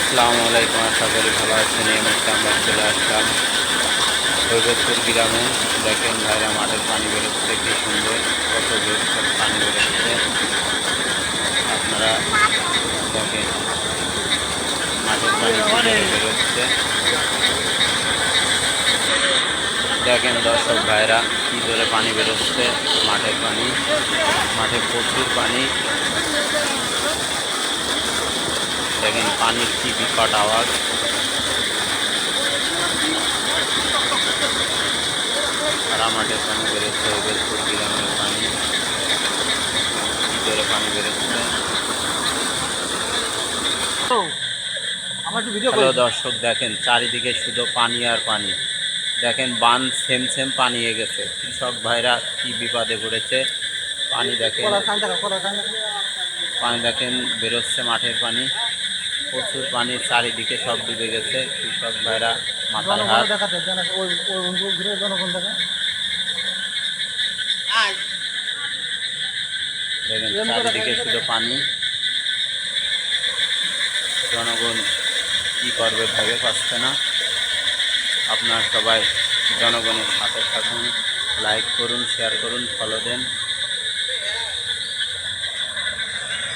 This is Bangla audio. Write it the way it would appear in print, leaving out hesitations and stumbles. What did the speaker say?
আসসালামু আলাইকুম, আশা করি ভালো আছেন। এই মুহূর্তে আমরা চলে আসলাম হৈবতপুর গ্রামে। দেখেন ভাইরা মাঠের পানি বেরোচ্ছে, কি সুন্দর, কত বেশ পানি বেরোচ্ছে। আপনারা দেখেন মাঠের পানি কি করে বেরোচ্ছে। দেখেন দর্শক ভাইরা কি করে পানি বেরোচ্ছে, মাঠের পানি, মাঠে প্রচুর পানি। দেখেন পানির কি বিকট আওয়াজ। সারা মাঠের পানি বেরোচ্ছে, হৈবতপুর গ্রামের পানি কি করে পানি বেরোচ্ছে। হ্যালো দর্শক, দেখেন চারিদিকে শুধু পানি আর পানি। দেখেন বান সেম সেম পানিয়ে গেছে। কৃষক ভাইরা কি বিপদে পড়েছে। পানি দেখেন, পানি দেখেন বেরোচ্ছে মাঠের পানি, প্রচুর পানি, চারিদিকে সব ডুবে গেছে। কৃষক ভাইরা মাথায় হাত। দেখেন চারিদিকে শুধু পানি। জনগণ কী করবে ভেবে পাচ্ছে না। আপনারা সবাই জনগণের সাথে থাকুন, লাইক করুন, শেয়ার করুন, ফলো দেন।